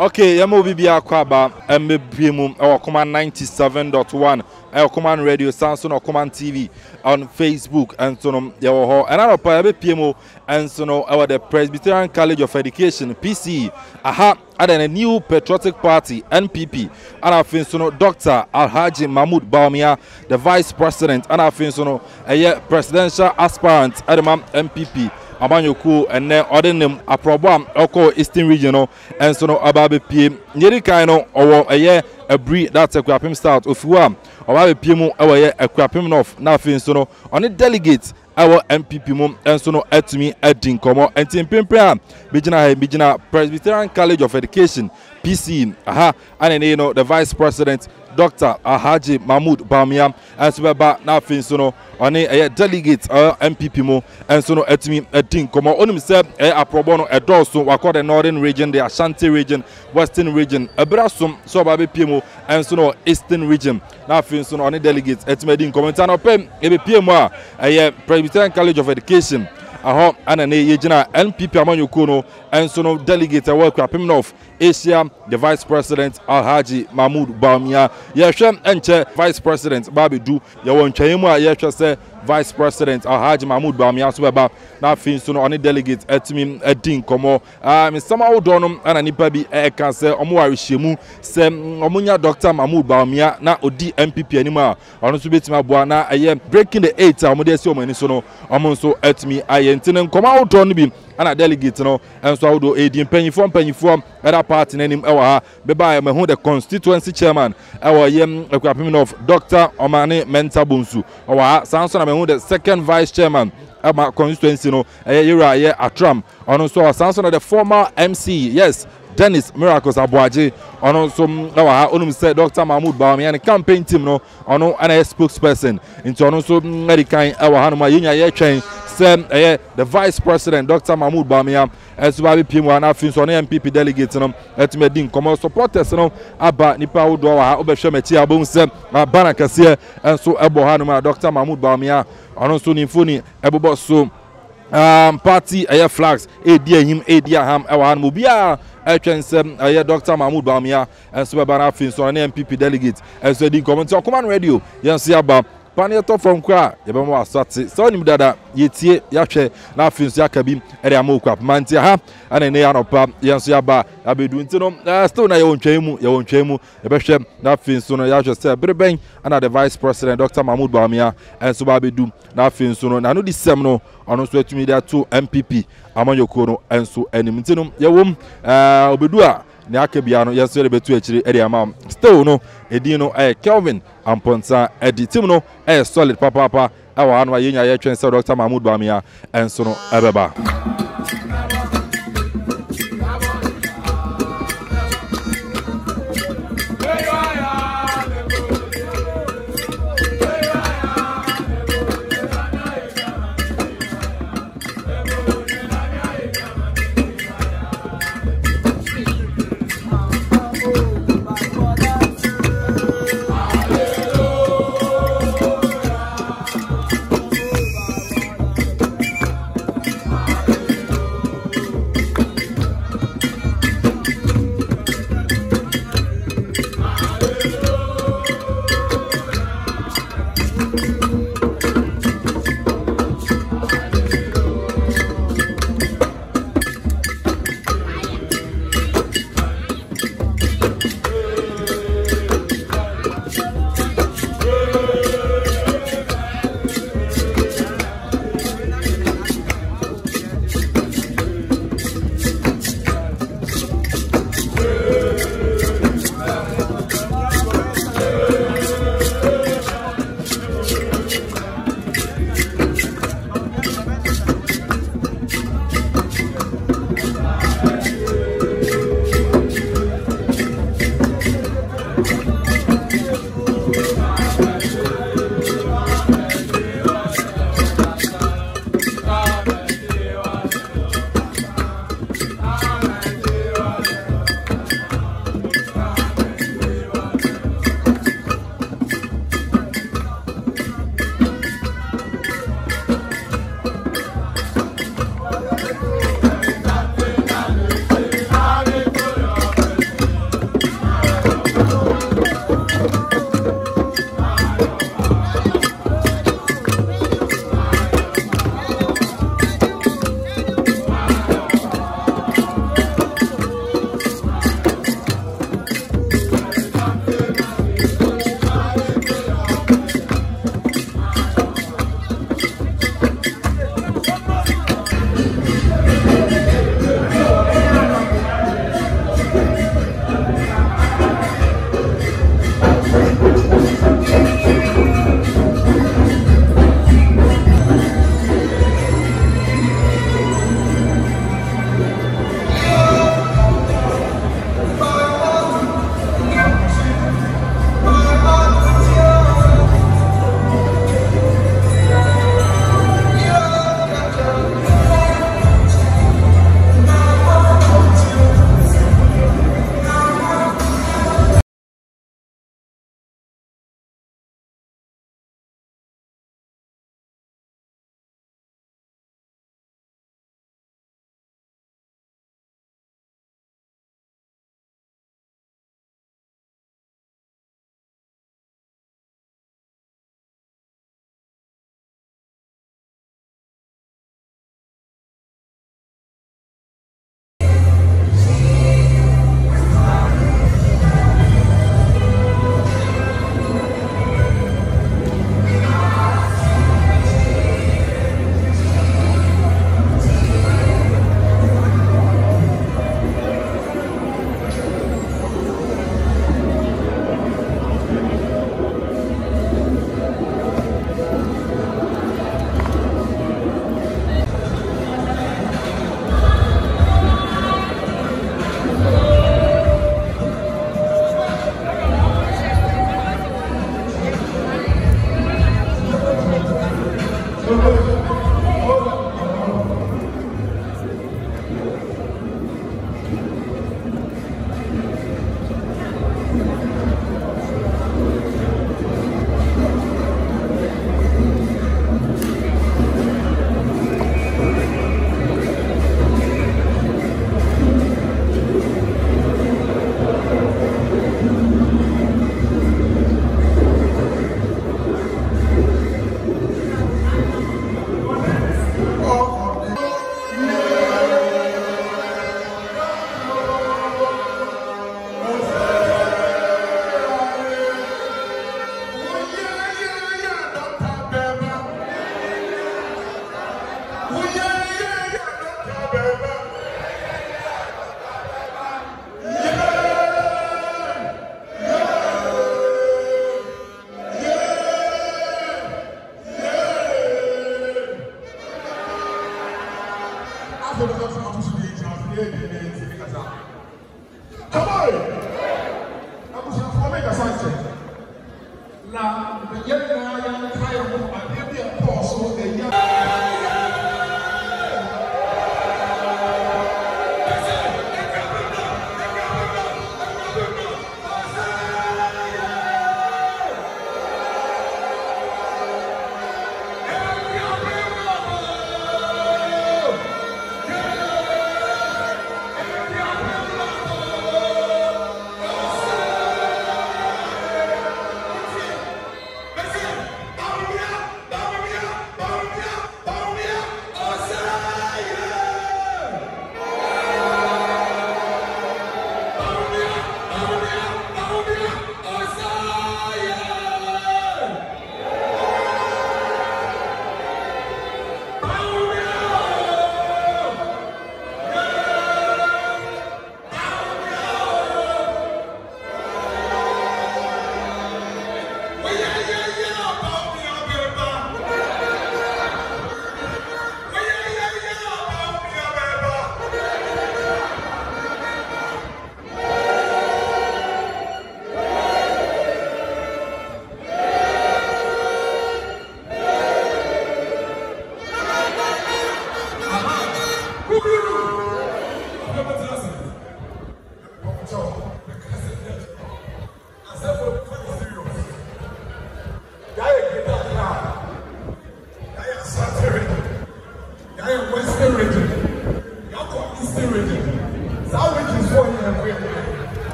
Okay, yamo bibia kwaba mbemu our command 97.1 our command radio Samsung or command TV on Facebook and so no yawo and our PMO and so no our the Presbyterian College of Education PCE and a new patriotic party NPP and I think so no Dr. Alhaji Mahamudu Bawumia the vice president and I think so no a presidential aspirant Adama MPP Abanyoku and then other name a problem Oko Eastern Regional and so no Ababe PM Yeri Kaino or a year a breed that's a Akuapem start of Fuam or Ababe PM our year Akuapem North nothing so no on the delegates our MPP mum and so no at me at Dinkomo and Tim Pimpra Bijina Presbyterian College of Education PC and you know the vice president Dr. Alhaji Mahamudu Bawumia and so about nothing so no on a delegate MPP mo and so no at me at Dinkomo on himself a probono a dorsum wako the northern region the Ashanti region western region a brasum so baby PMO and so no eastern region nothing so no on the delegates at me Dinkomo and open a PMO a Presbyterian College of Education and an agent NPP Amanyoku and so no delegate a work Akuapem North Asia the vice president Alhaji Mahamudu Bawumia yeshem enche vice president Babidu yawon chaimu yeshe se vice president Alhaji Mahamudu Bawumia so baba na fin so no on delegate etimi edin komo me sama udonum ana nipa bi e kan se omo arihemu se omunya Dr. Mahamudu Bawumia na odi MPP anima ono so betima boa na aye breaking the 8 omo de se omo ni so no omo so etimi aye ntinen koma udon bi ana delegate no enso awdo edin panyifo other party nanim ewa beba me hu the constituency chairman ewa yem Akuapem of Dr. Omane Menta Bonsu owa sanso na me hu the second vice chairman ama constituency no yera ye atram ono so sanso na the former MC yes Dennis Miracles Abuaje ono so ewa onum say Dr. Mahamudu Bawumia and campaign team no ono ana spokesperson into ono so medican ewa hanuma yenya ye twen the vice president Dr. Mahamudu Bawumia as well PM and afin so MPP delegates no etmedin come supporters no aba nipa wodo wa obehwe meti abon sem bana kase enso ebo hanuma Dr. Mahamudu Bawumia ono so nimfoni ebobo so party flags edi ahim edi aham ewa hanum bia etwensem Dr. Mahamudu Bawumia enso bana afin so MPP delegates as edin comment on command radio yensi aba Paneto from Kwa, Yabamo Asati, so him dada, Yetie, Yache, Nafins Yakabim, Eriamoka, Mantia, and a Neanopa, Yansiaba, Abiduntinum, still na yon chemu, a Beshem, Nafins, Suno Yaja said, Bribang, and the vice president, Dr. Mahamudu Bawumia, and Subabidu, Nafins, Suno, Nanu di Semno, on us to media 2 MPP, Amanyokono, and so Animintinum, Yawum, Obidua. Nyakabiano yasere betu echiri eri amam still no edino Kelvin Amponsa editim no solid papa awa anwa yenya ye twen se Dr. Mahamudu Bawumia enso no ebeba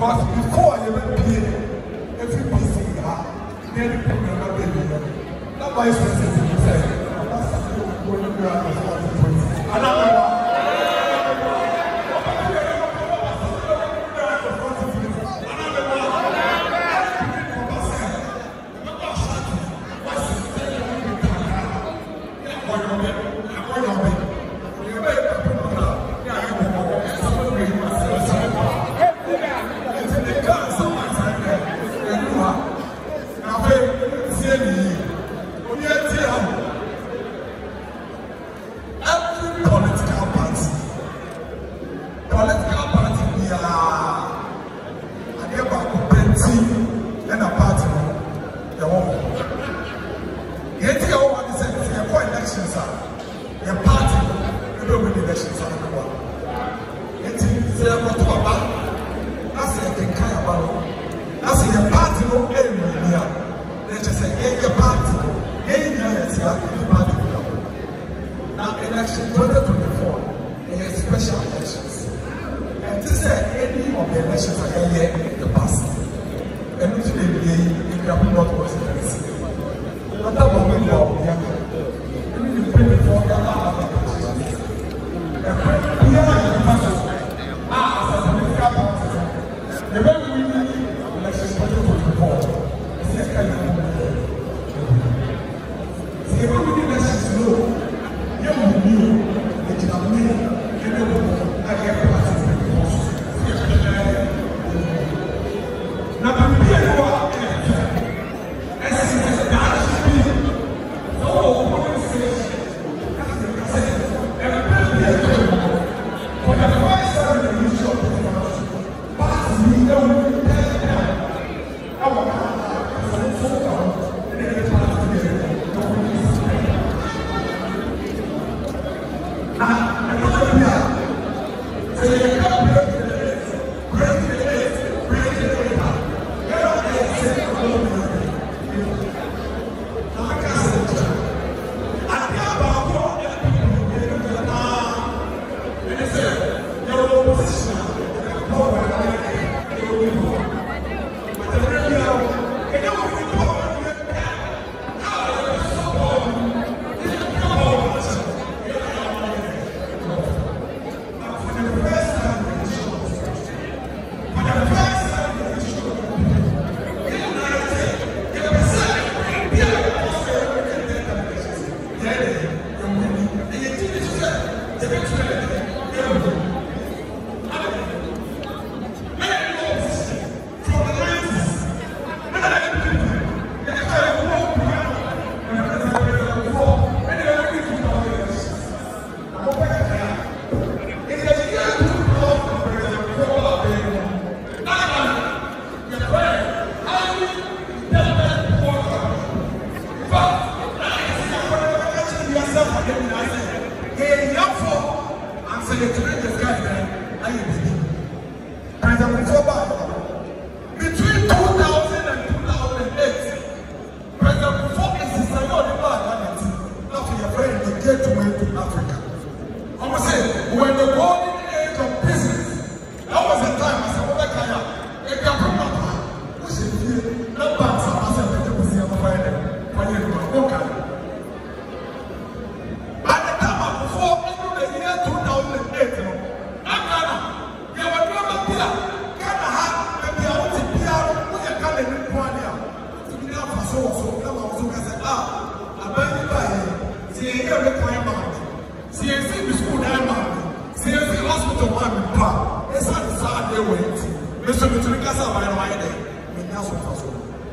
Because before you went here, every piece in the heart, then the people are baby. That vice president said, when you are responsible.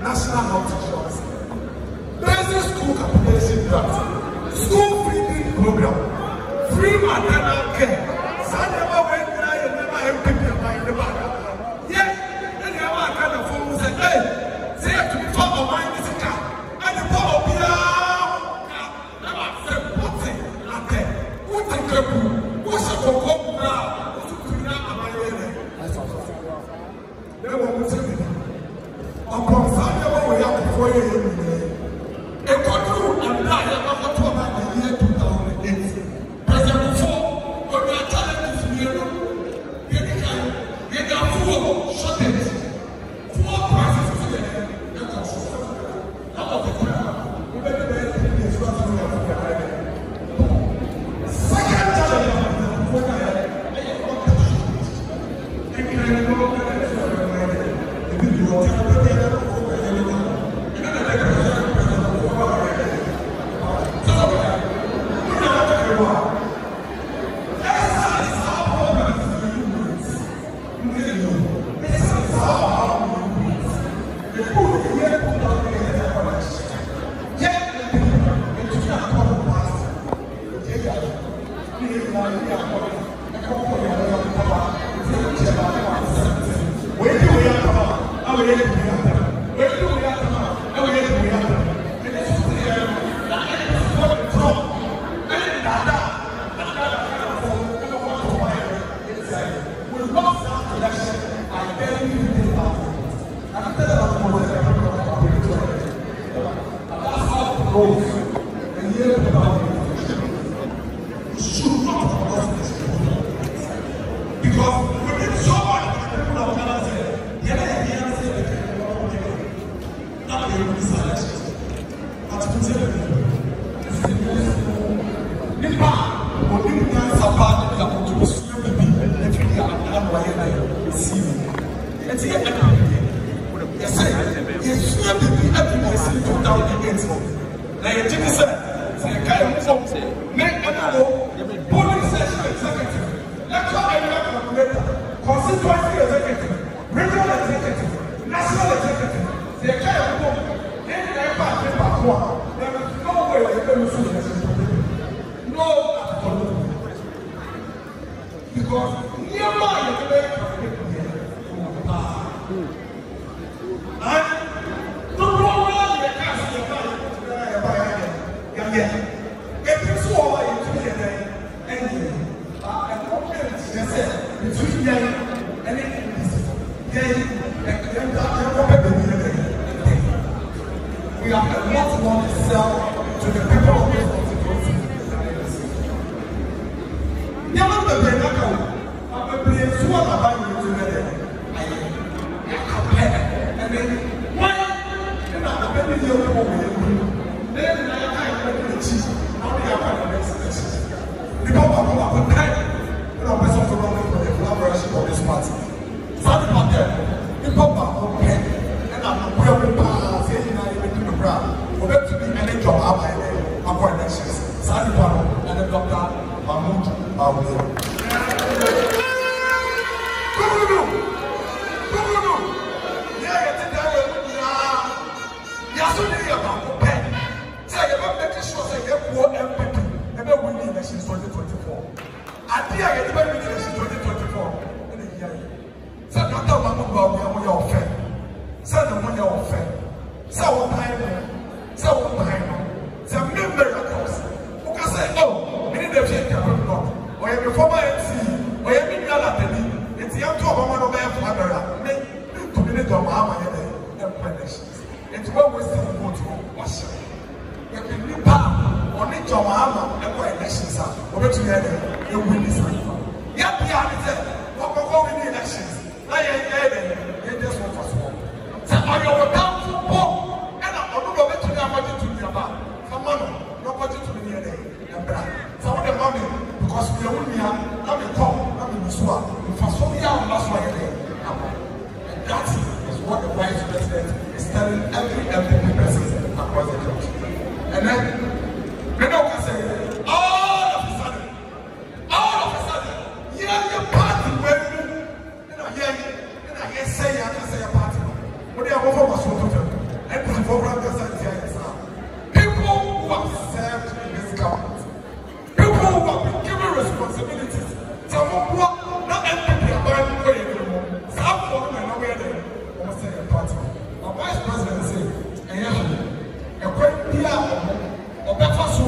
National Health Insurance, basic school capitation grant, school feeding program, free maternal care. Some never went there, you never have people by the back. Yet, they never kind of phone say, hey, say to be top of mind is a car. And the power of the never said, what's it? Okay, what's it? What's it for? What's it? They won't say it. Upon Sunday, we have to for you. A control and I have to about the year 2008. President before, when we are challenges, get a full shortage. Constituency executive, regional executive, national executive, the kind of people, there is no way they can lose this. No, because nearby the and the problem they can't see it is so over into the end. Between them and we have a lot more to sell to the people of this constituency. Never the Benaka, I'm a place who are about you together. I compare. And then, why? And I'm a baby, you're going then I am the chief. Now we are the next. The people are prepared. I'm person for the collaboration of this party. Something about them, the Papa open, and I'm going to say, the ground. For them to be any job out there, I'm going to Sadi Pano and the Dr. Mahamudu Bawumia. Elections 2024. I think I get the election 2024 in the year. So Dr. Mahamudu Bawumia, we are fair. So the money are fair. So what time? So what time? So miracles. Who can say, oh, we need to change the world? Or you former MC, or you mean Galatani? It's young to a woman of their father. Make to minute of Mahamudu and elections. It's what we still go to wash. You can be bad. On the job, I'm going to elections. Over together, you win this one. Yet, we are what we're going to elections. I ain't just one for small. So, I go down to home, and I'm going to go to the budget to the about. Come on, no budget to the near day. Some of the money, because we are only here, I'm in top, I'm in this one. For some years, last one day. And that is what the vice president is telling every person across the country. And then, you know what I say? All of a sudden, yeah, your party will, say, I can say a party. But they are over my shoulder. And put it over people who have served in this government, people who have been given responsibilities. Some who are not empty about the way anymore. Some of them are not where they almost say a party. My vice president said, a great deal.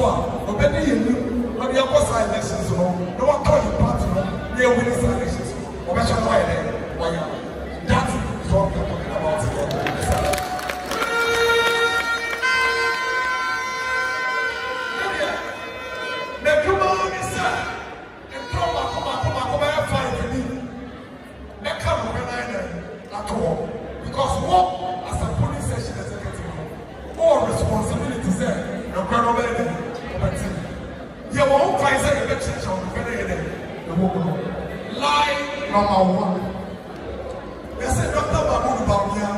When you have elections, no one call you party, they are winning elections. That is what we are talking about here. The human is and come and find me. They come at all. Because what as a police station executive, all responsibilities there, you're going to you won't find any elections on the lie number one. They said Dr. Mahamudu Bawumia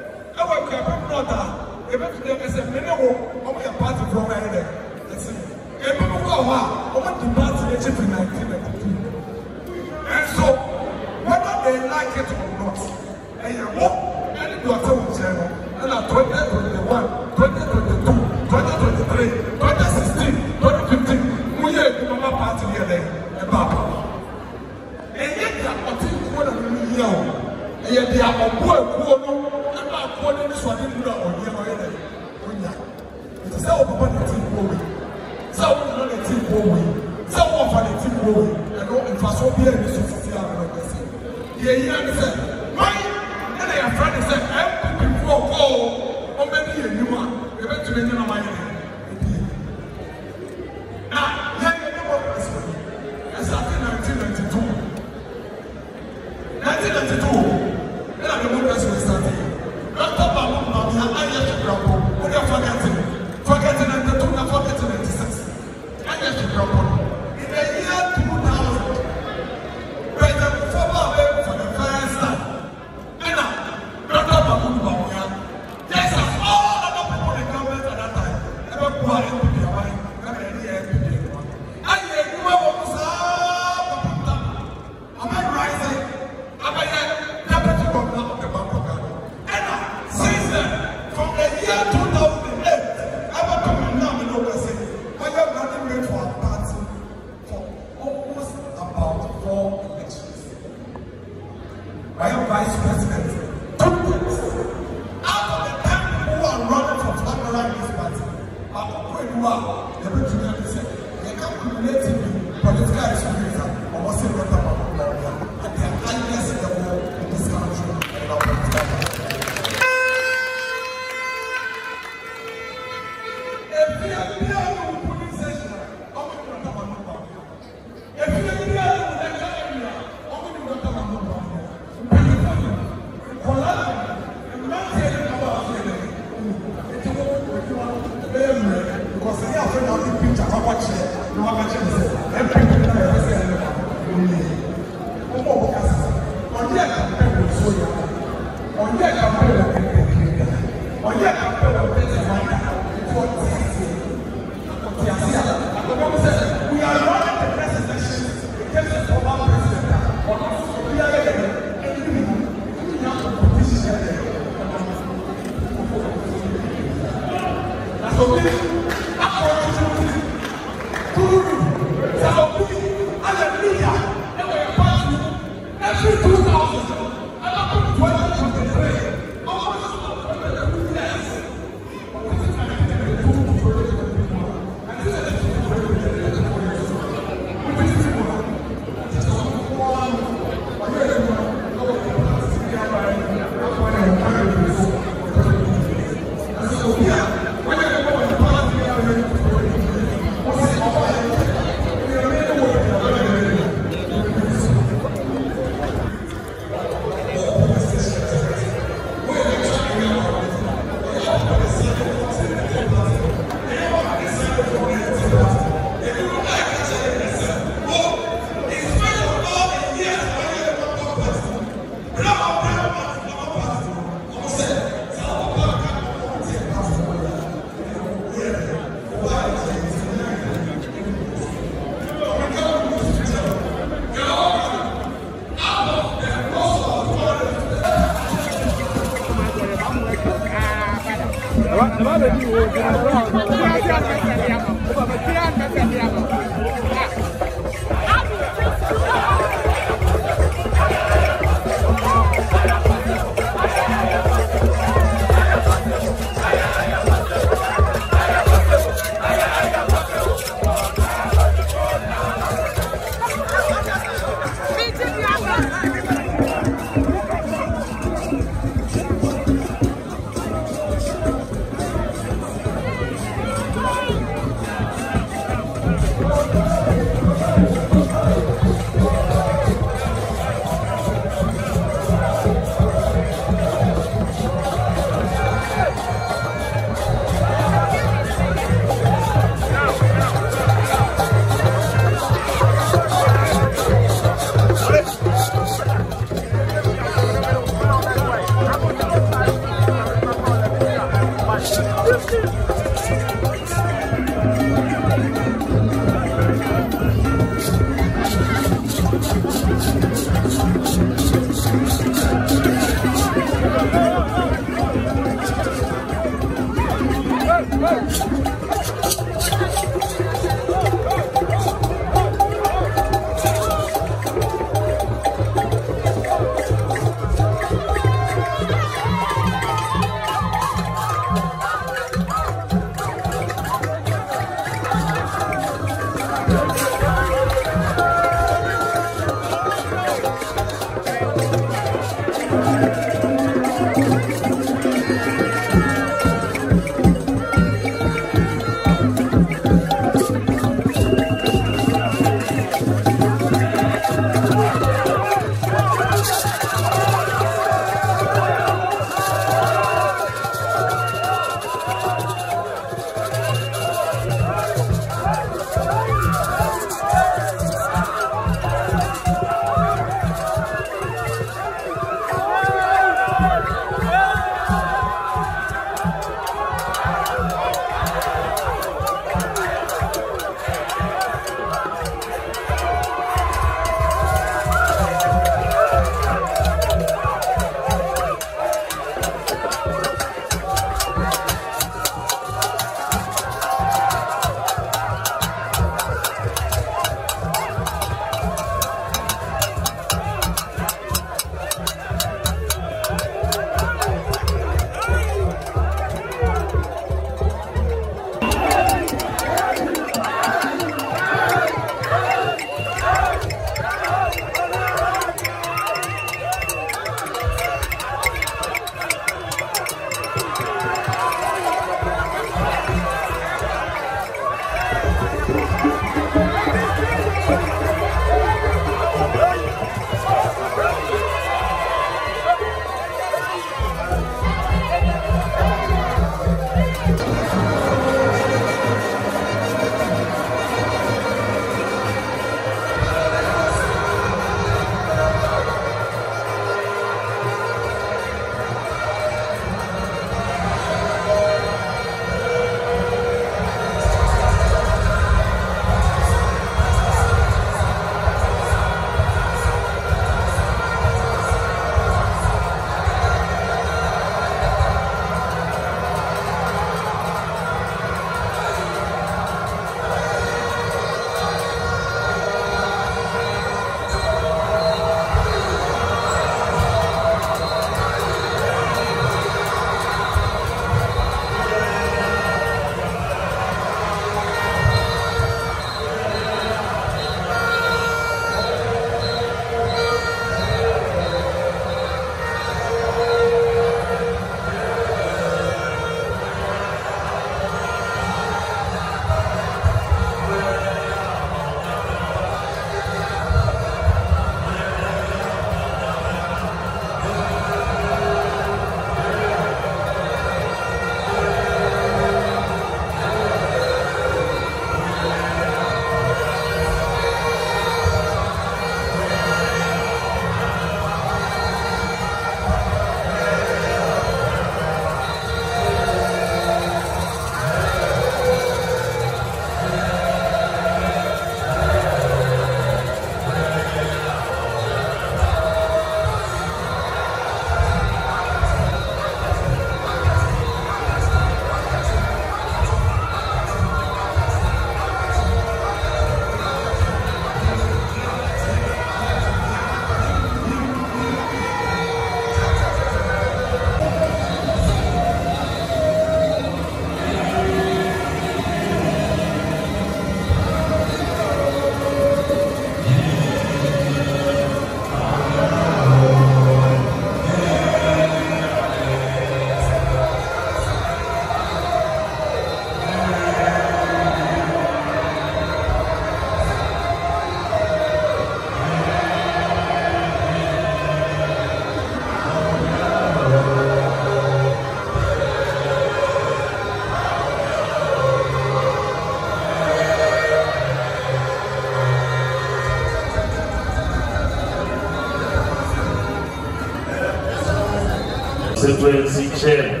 constituency chairman,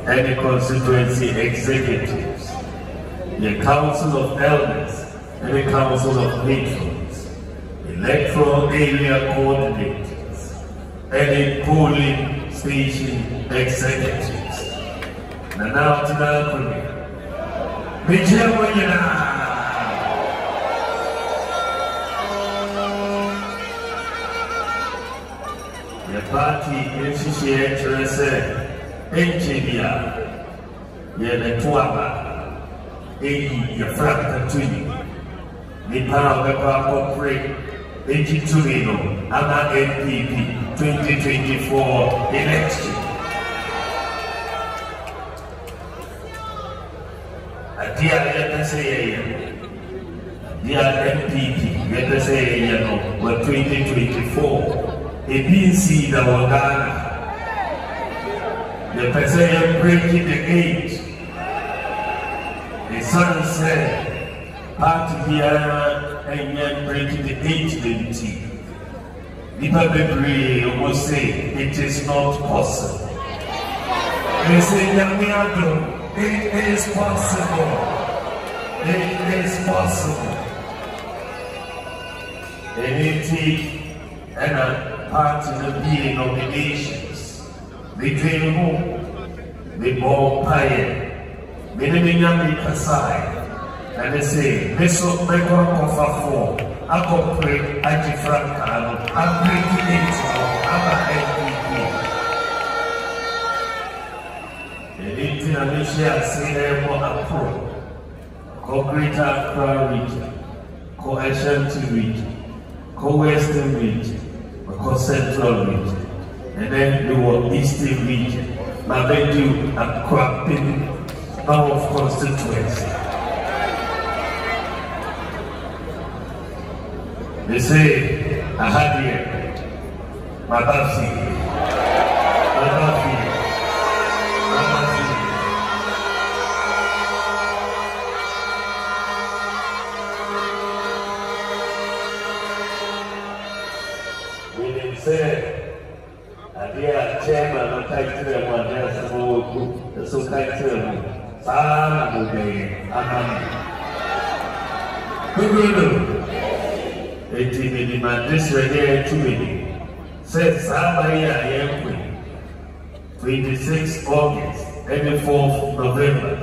and the constituency executives, the council of elders, and the council of patrons, electoral area coordinators, and the polling station executives. And now to the party is here. Engineer, the Tuaba, your friend to you. The power of the corporate, Torino, Ama NPP 2024 election. Dear NPP, let us say, what 2024, a BC the Wagana. The person breaking the age. The son said, party here and yet breaking the age limit. People will say it is not possible. They say, it is possible. It is possible. Anything and a party of being nominations. They came home, they bought pie, they didn't have aside, and they say, this will make one offer for, I can pray, I can frank, I'm breaking it, I'm a international say more approach, co-greater Accra region, co-Ashanti region, co-Western region, co-Central region. And then the were Eastern region, Mahamudu Akuapem, now of Constituency. They say, I had here, Mabafi. We didn't say, chairman of Title one, there's so Title, Sana Mugay, Guru. 18 minutes, this ready 2 minutes. Said Sabaya Yampi, 26 August, and 4th November.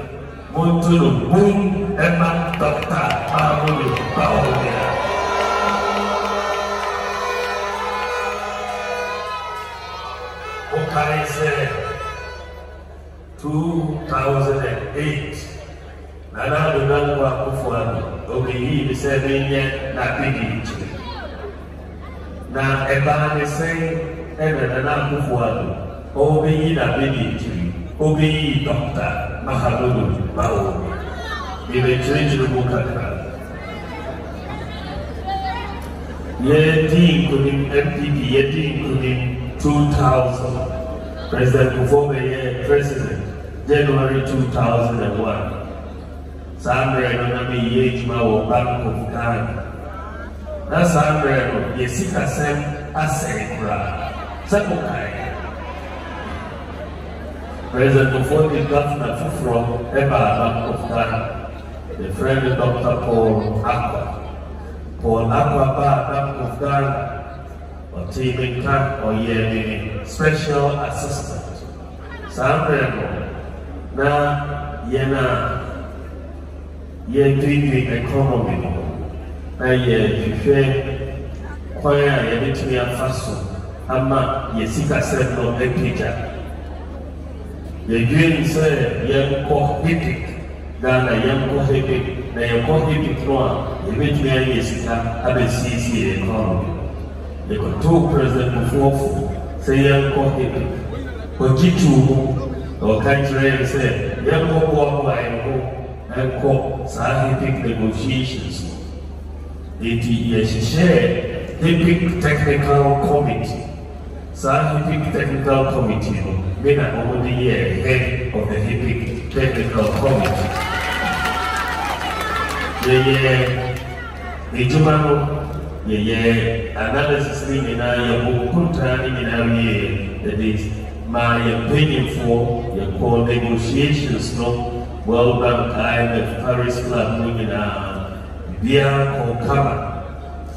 Montulu, boom, Emma, Dr. Mahamudu Bawumia. Okere said 2008. Mahamudu Bawumia, Obi, 7 years, not big. Now, Ebani say, and Akuapem, Obi, na big. Obi, Dr. Mahamudu Bawumia. He will change the book. Yeti including MPP, Yeti including 2000. President Bawumia, President, January 2001. Sambre no mi yejma wo Bank of Ghana. Na Sambre no yesika sem asekura. Semukai. President Bawumia governor from Bank of Ghana. The friend Dr. Paul Aqua. Paul Aqua Bank of Ghana. Or teaming camp or yeni special assistant. Sambre no na yena doing economy. Choir, Yabitria Faso, Ama, Yesika said no picture. The dream said, young Kohipik, Ghana, young Kohipik, the Kohipik Noah, Yabitria Yesika, ABCC economy. They got two president before, say young Kohipik, Kojitu, or country said, young Kohipik, and called scientific negotiations. It is shared HIPIC Technical Committee. Scientific Technical Committee, been over the year head of the HIPIC Technical Committee. The Jumano, analysis in our Punta in our year, that is my opinion for your core negotiations, no, World Bank, IMF, Paris Club, Bia Kama,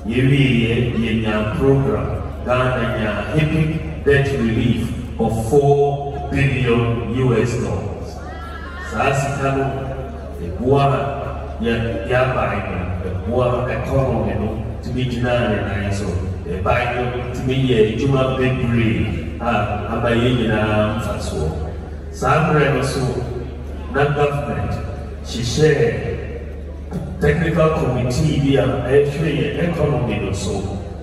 Yewi program, Ghana epic debt relief of $4 billion US. Sasikano, the Boa, Yabai, the Boa economy, to be denied, and so the Bible to be a Juma big breed, Abayina Faso. Sabre also, not government, she shared. Technical committee via economy also,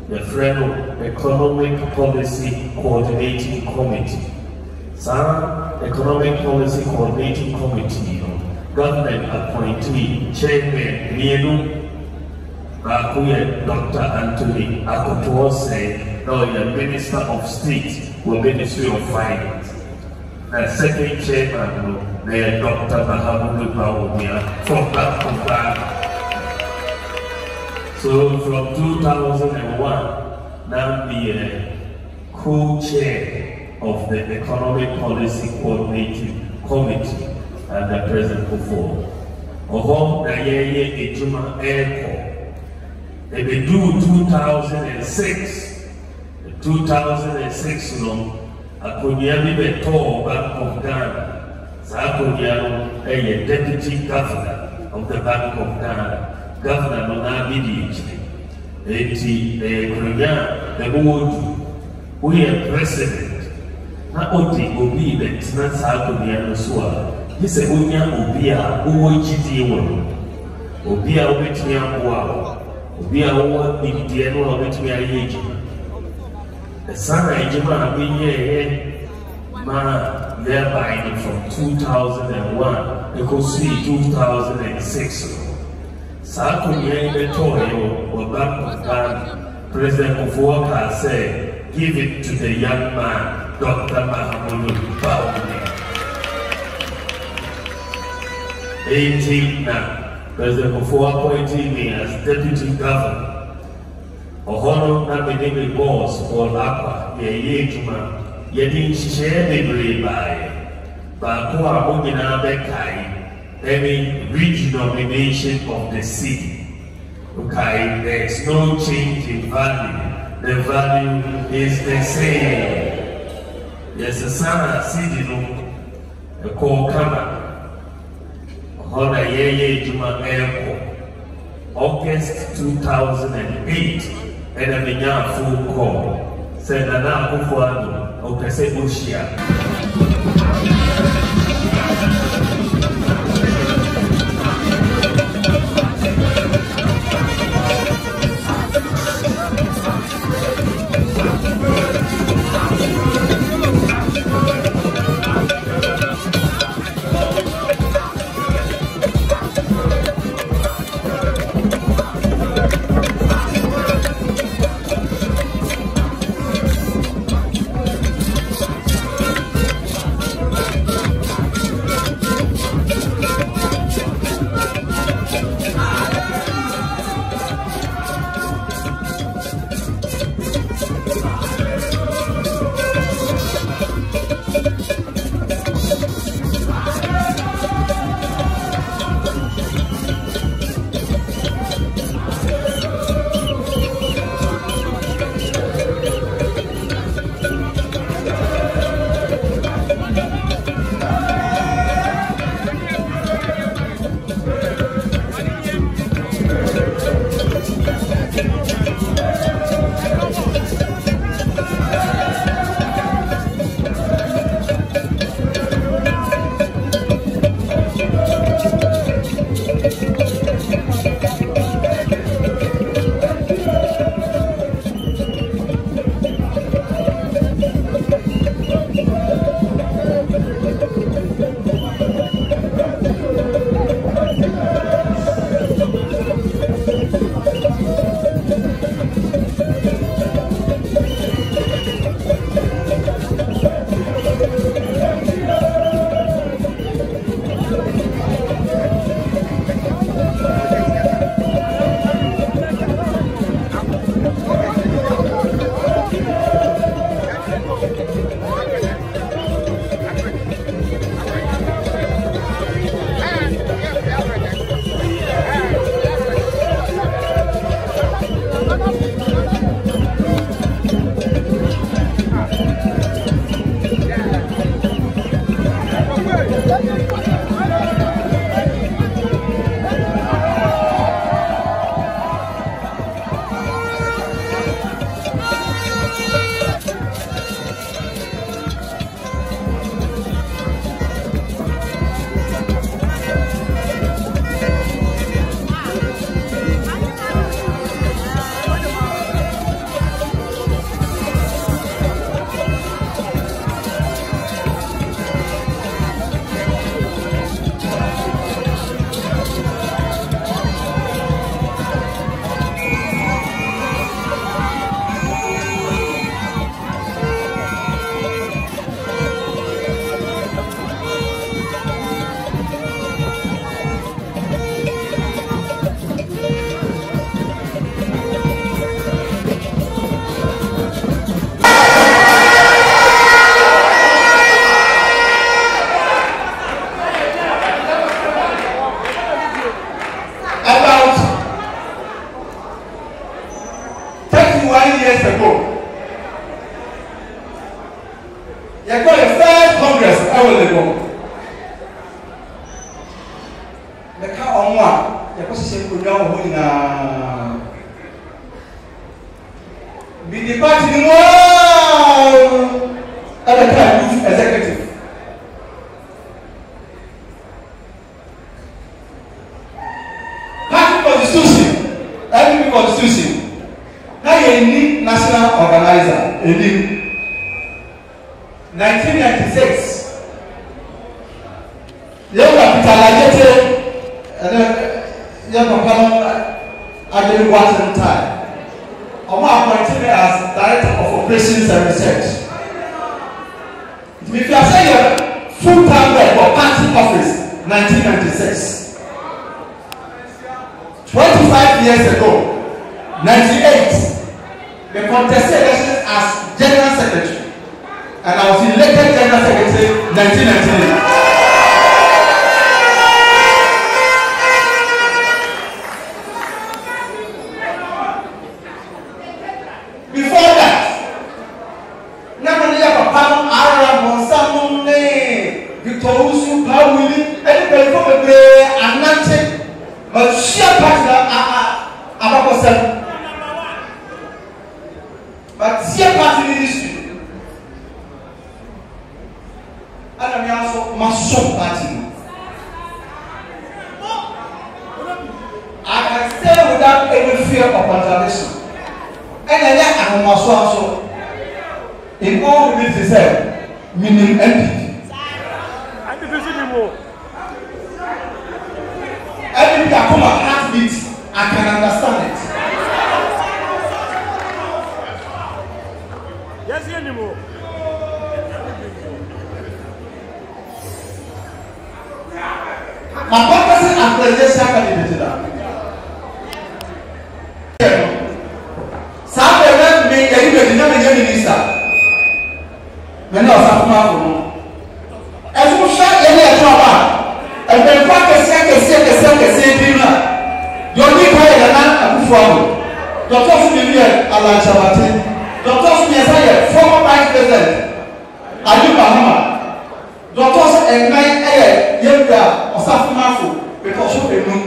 the Federal Economic Policy Coordinating Committee. Some Economic Policy Coordinating Committee, government appointee, chairman, Nienu, Dr. Anthony Akuapem, now the Minister of State, or Ministry of Finance. The second chairman, Dr. Mahamudu Bawumia, from Ghana. So from 2001, now the co-chair of the Economic Policy Coordinating Committee and the President before. Oho na yeye ejuma airport. They do 2006. 2006 no, Akunyami Beto Bank of Ghana. Sakunyano a deputy governor of the Bank of Ghana. Governor Monabidi, the board, we are president. Not only Obi, but it's not Sakunia Sua. He said, Unia Obia, Uochiti, Obia Obitia Wow, Obia Owa Indiano Obitia Age. The son of Jima being here, man, thereby from 2001, you could see 2006. Sakunya Betoyo or Bank of Ghana, President Okuapem said, give it to the young man, Dr. Mahamudu Bawumia. 18 now, President Okuapem appointed me as Deputy Governor. Ohono na medebe boss or Lapa, ye Juma, yet share the grey by Bakua Mugina Bekai. Any rejuvenation of the city. Okay, there's no change in value. The value is the same. Yes, the Sana city no, a call Kama, Honda Yeye Juma Airport, August 2008, and a Minya full call. Said Nana Kufuano, Okese Bushia. years ago. You got the first Congress available. The car on one, you position could go in be the party in one other kind of executive. Party constitution, every constitution. Now you need national organizer. You need 1996. You have capitalized and you have actually one time. Oma appointed me as Director of Operations and Research. If you are saying you're full-time there for party office, 1996. 25 years ago, 98, the contested elections as General Secretary, and I was elected General Secretary 1998. Before that, Namania Papa, Arab, Monsamune, Victorusu, Pawili, anybody from the Bray, and nothing but sheer partner about person. But sheer party ministry. And I'm also Mason party. I can stay without any fear of contradiction. And then I'm also in all this is said, meaning empty. Every time I come at heartbeat, I can understand it. Yes, anymore. My purpose and presidential candidate. Minister. Many of us are as we share any trouble, and then practice the only way that I'm from Dr. Sumia Alanchabati, Dr. Sumia, former Vice President, Adu Bahama, Dr. and Nine Air, Yanga, or Safumafu, because of the moon.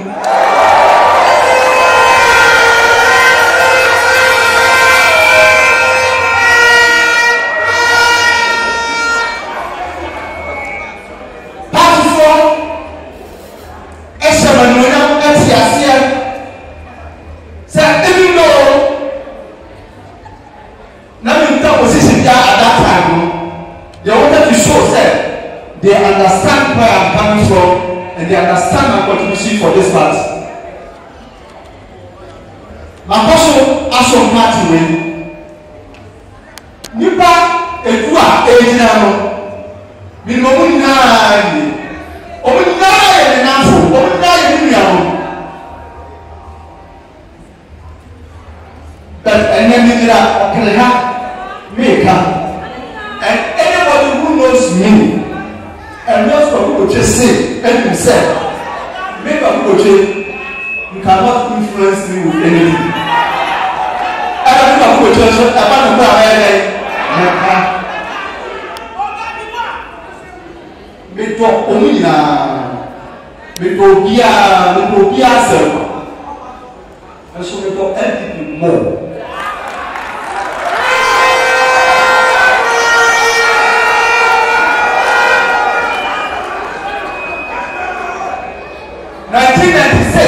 1996,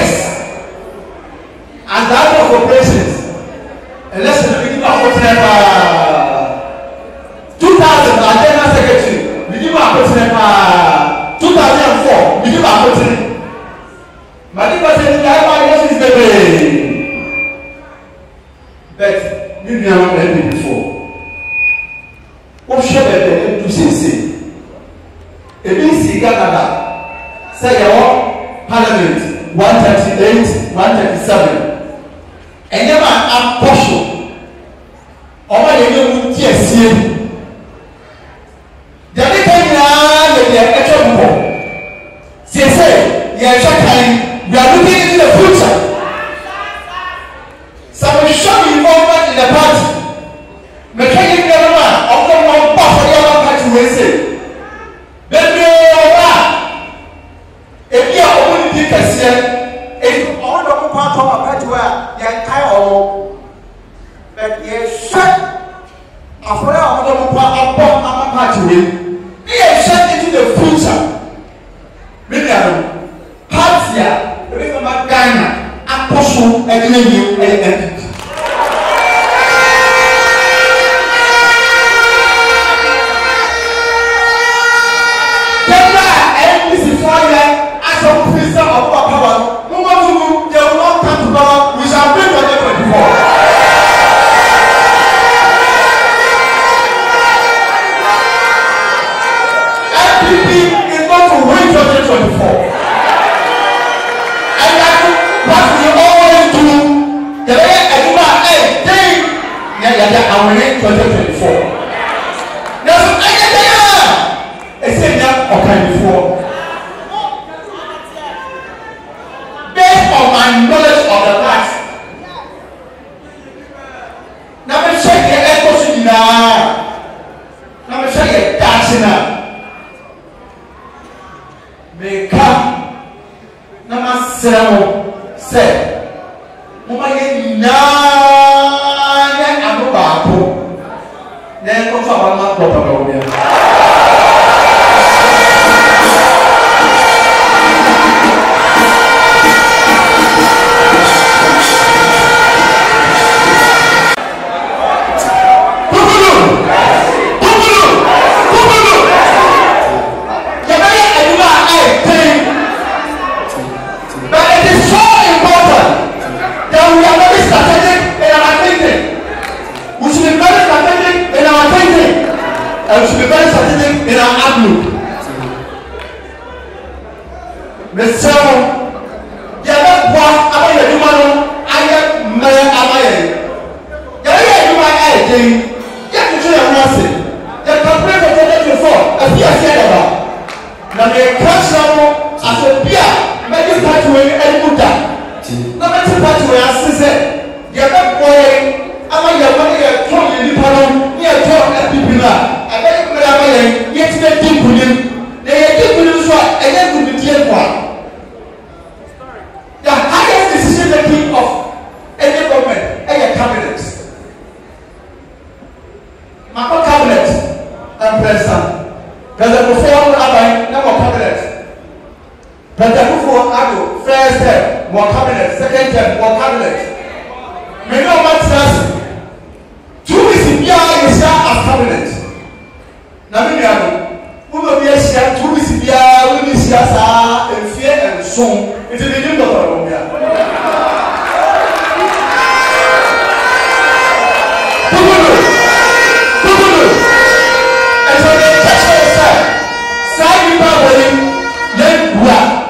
as Director of Operations, election beginning of 2000, as General Secretary, beginning of 2004, beginning of Many persons die by this is the way. But you never heard me before. What should I do say? It means Canada. Say your Parliament 138, 137. And then I'm partial. Or my name TSC. The other time they are actual people. Say, you are trying. We are looking into the future. Some will show involvement in the party. Papa Party where you are all. But you shut a prayer of the party. He is shut into the future. Million Partia, remember Ghana, Apostle, and you and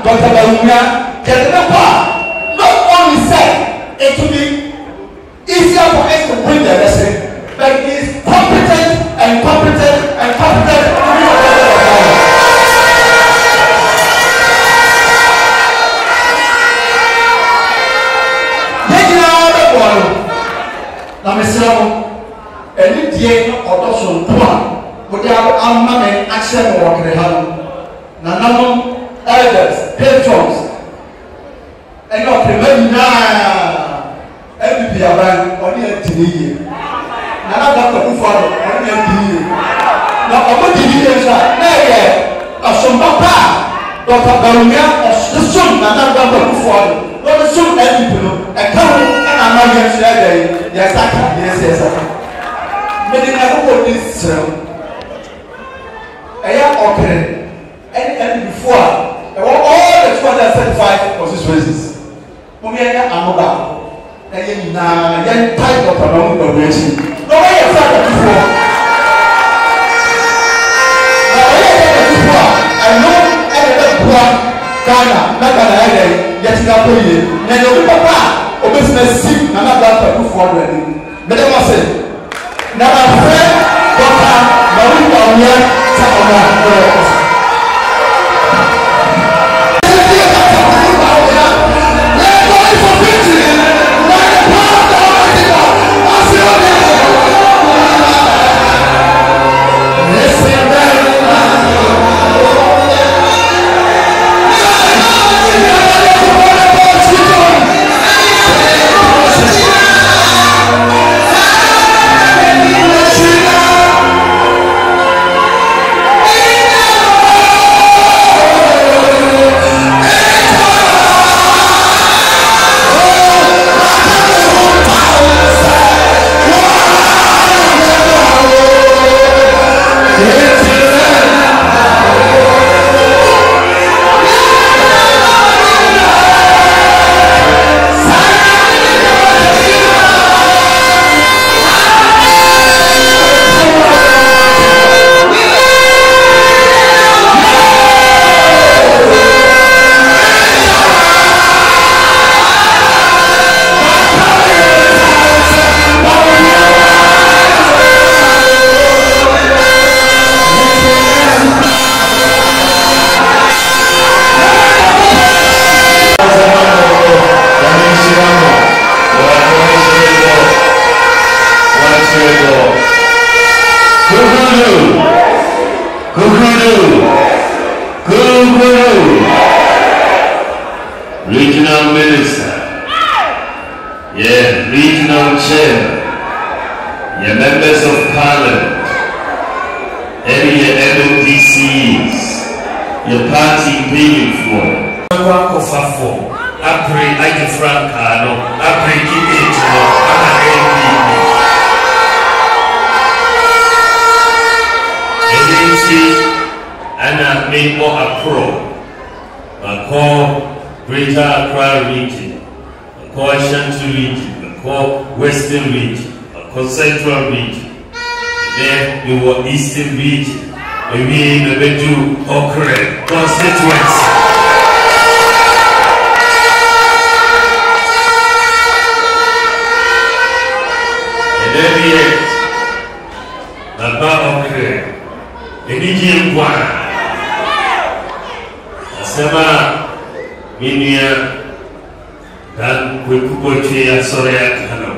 Dr. Bawumia, not only said it will be easier for us to bring the lesson, but he is competent and competent and competent to be a president of Ghana. Na mesramo eni die no odoso ntoa wode amma men akyere no wokere ha no na nanom elders patrons and not remember every around on the TV. Now, Dr. Bufalo on the TV. Now, about the videos are some papa, Dr. Bawumia, the son, and Dr. Bufalo. Not the son, and people, and come and I'm not going to say the attack. Yes, many never put this. I am okay. And before. All the 235 constituencies. Mumiya amuba. Eye na yen type of Mahamudu Bawumia. No way you start before. Na way you before. I know every poor Ghana, na Ghana eye yet na poye. Na yo papa obesina sim na na that before ready. But I must say, na my friend Dr. Mahamudu Bawumia sa ona. regional chairman, your members of parliament, and your MMDCs, your party paying for. I pray I can frank I pray give it to and I made more approach. I call Greater Accra region, I call Ashanti region, I call Western region, I call Central region. Then we were Eastern region. And we never do Okere Constituency. And then we about Okere. Any one. Asema minia dan kukuboche sorry akano.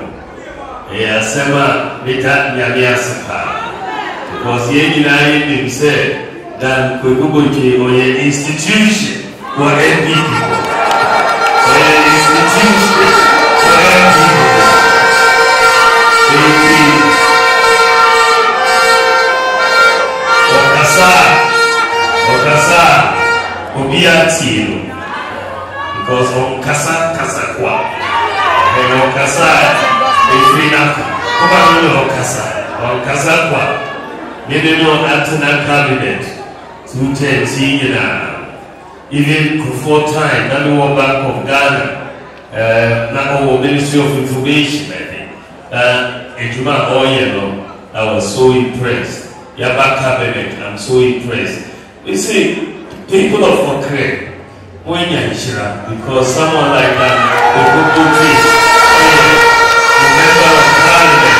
Asema mita nyamia sapa. Because he said that Kukubuchi or an institution for NPP. An institution for NPP. Okasa, Obiatino. Because on Kasa kwa. And Okasa, a free Okasa, on Kasa kwa. Minimum Antenna Cabinet, 210, even before time, National Bank of Ghana, National Ministry of Information, I think. Ejuma Oyelo, I was so impressed. Yaba Cabinet, I'm so impressed. You see, people of Okere, because someone like that, the member of Parliament,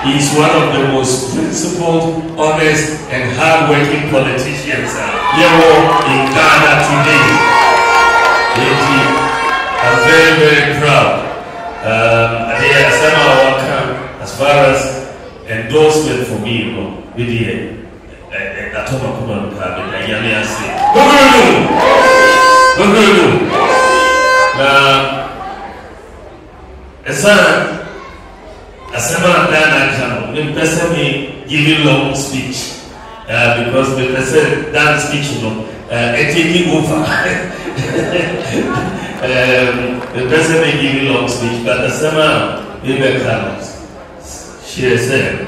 he's one of the most principled, honest, and hard-working politicians in Ghana today. I'm very, very proud. As far as endorsement for me, the person may give a long speech because the person that speech, taking over. The person may give a long speech, but the summer never comes. She said,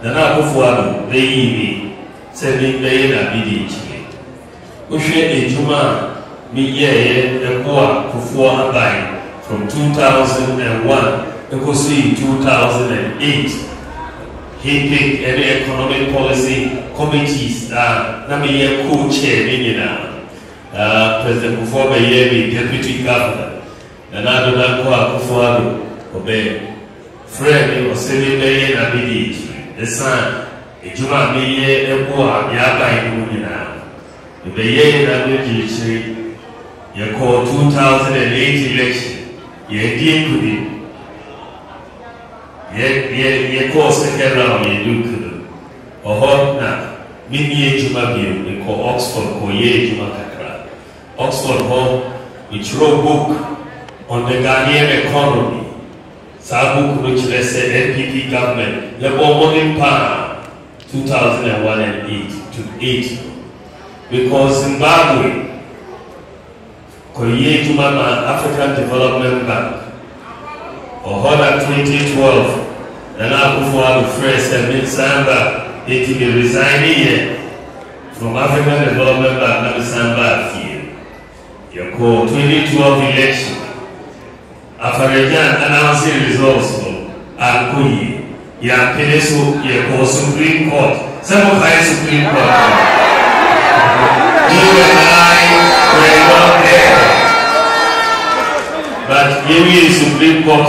the Nakufuano, they said, they are BDH. Ushe Ejuma, me ye, Boa, Kufua Abai. From 2001 to 2008, he picked any economic policy committees. Nami co-chair, President Kufuor Bayemi, Deputy Governor, and Adonai Kufuor Obey. Friend, was sending Baye and Abidi, the son, Ejuma Miye, Eboa, Yaba in Munina. The Baye and Abidi, you call 2008 election. Ye call second round, ye do. Or hot Mini Jumabio, they call Oxford, Koye Jumakakra. Oxford Hall, which wrote book on the Ghanaian economy. Sabu which they said NPP government, the Morning Power, 2001 and 8. Because Zimbabwe, Koye Jumama African Development Bank, or Hoda 2012, and Akufuor first and mid-Samba, it will be resigning here from African Development Bank, and Samba here. Your call 2012 election. Afarajan announcing results for Akuyi. Ya Penesu, your call Supreme Court. Some of high Supreme Court. You and I were not there. But maybe the Supreme Court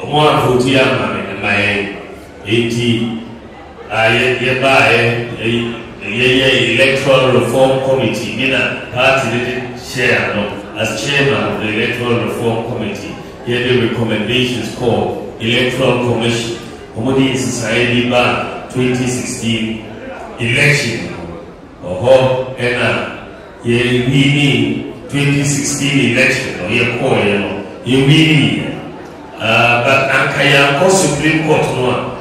one vote in my 80 electoral reform committee. Mina party didn't share as chairman of the electoral reform committee. Here the recommendations called electoral commission. Committee society ban 2016 election. Oho, ye winning 2016 election, or ye call, ye winning. But Ankaya Supreme Court,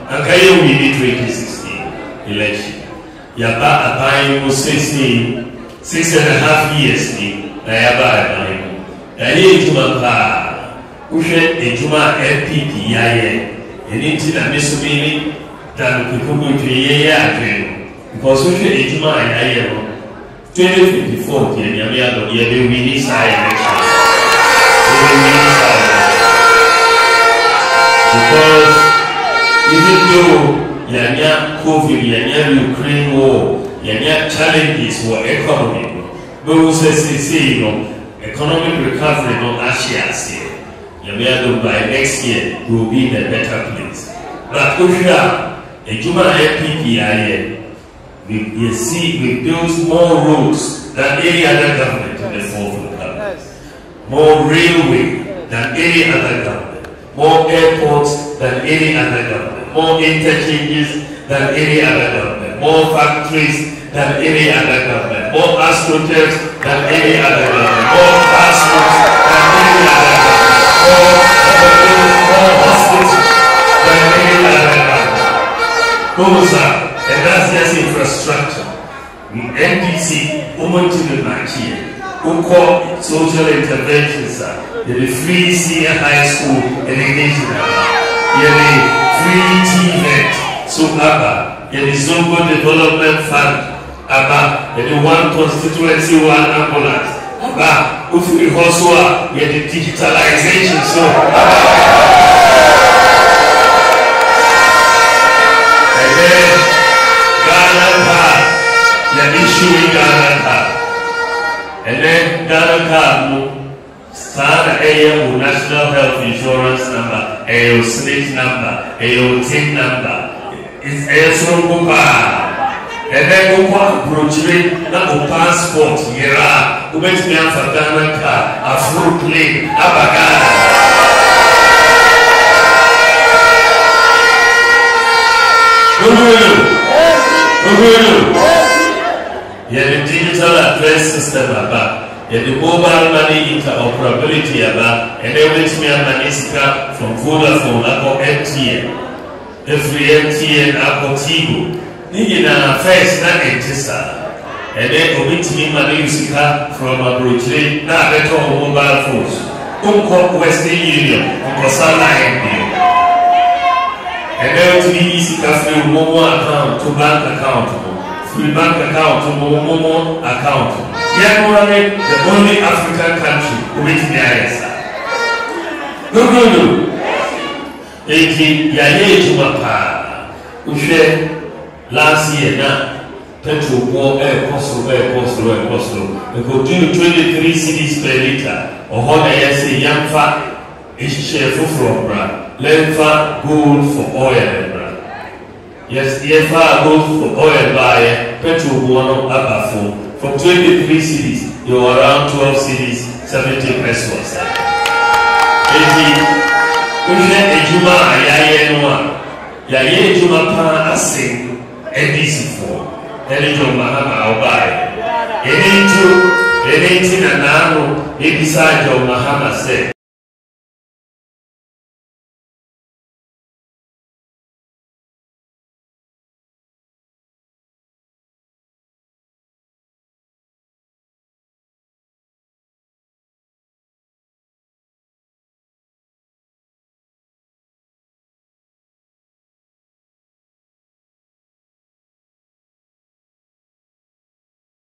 Ankaya winning 2016 election. Yaba Abayi was 6.5 years, Yaba Abayi. Yaye Juma Ushe Ejuma LPP Yaye, and into the Missumini, than people go to Yaye, because Ushe Ejuma and Yaye. 2024, Yamiado, Yabe winning side election. Because even though Yanya COVID, Yanya Ukraine war, Yanya challenges for economy, but we say, economic recovery no Asia, Yamiado by next year will be in a better place. But Usha, a Juma LPP, we see we build more roads than any other government in the fourth government, more railway than any other government, more airports than any other government, more interchanges than any other government, more factories than any other government, more astroturfs than any other government, more classrooms than any other government, more hospitals than any other government. Those are. And that's just infrastructure. NDC, women to the Nigeria, who call social interventions, the free senior high school education, the free TVET, so ABBA, the Zongo Development Fund, ABBA, the one constituency, one ambulance, ABBA, Ufri Hoswa, the digitalization, so and then issue Ghana, and then Ghana start a national health insurance number, a state number, a TIN number. It's a strong and then go approach that passport, Yera, who makes me for Ghana car, a fruit plane, a bagana. The digital address system about the mobile money interoperability about and everything money from Vodafone or MTN. Every MTN Apple Tigo. Nigga first not exista. And then omit money from a brochure, not better on mobile phones. Unco Western Union, Unco Sunlight. And then to be easy from mobile account to bank account. Free bank account to Momo account. Yet the only African country with the ISA. No. Yaye Jumapa. Ushe last year now. Petrol war air cost. We could do 23 cities per liter. Or what I say, Yamfa is share from Bra. Lemfa gold for oil. Yes, EFA goes for oil buyer, petrol one up from 23 cities, you're around 12 cities, 70 pesos. Yaye Juma Pa Asing, NDC for, Elijo Mahama Obai. Anything and Nano, they decide your Mahama said,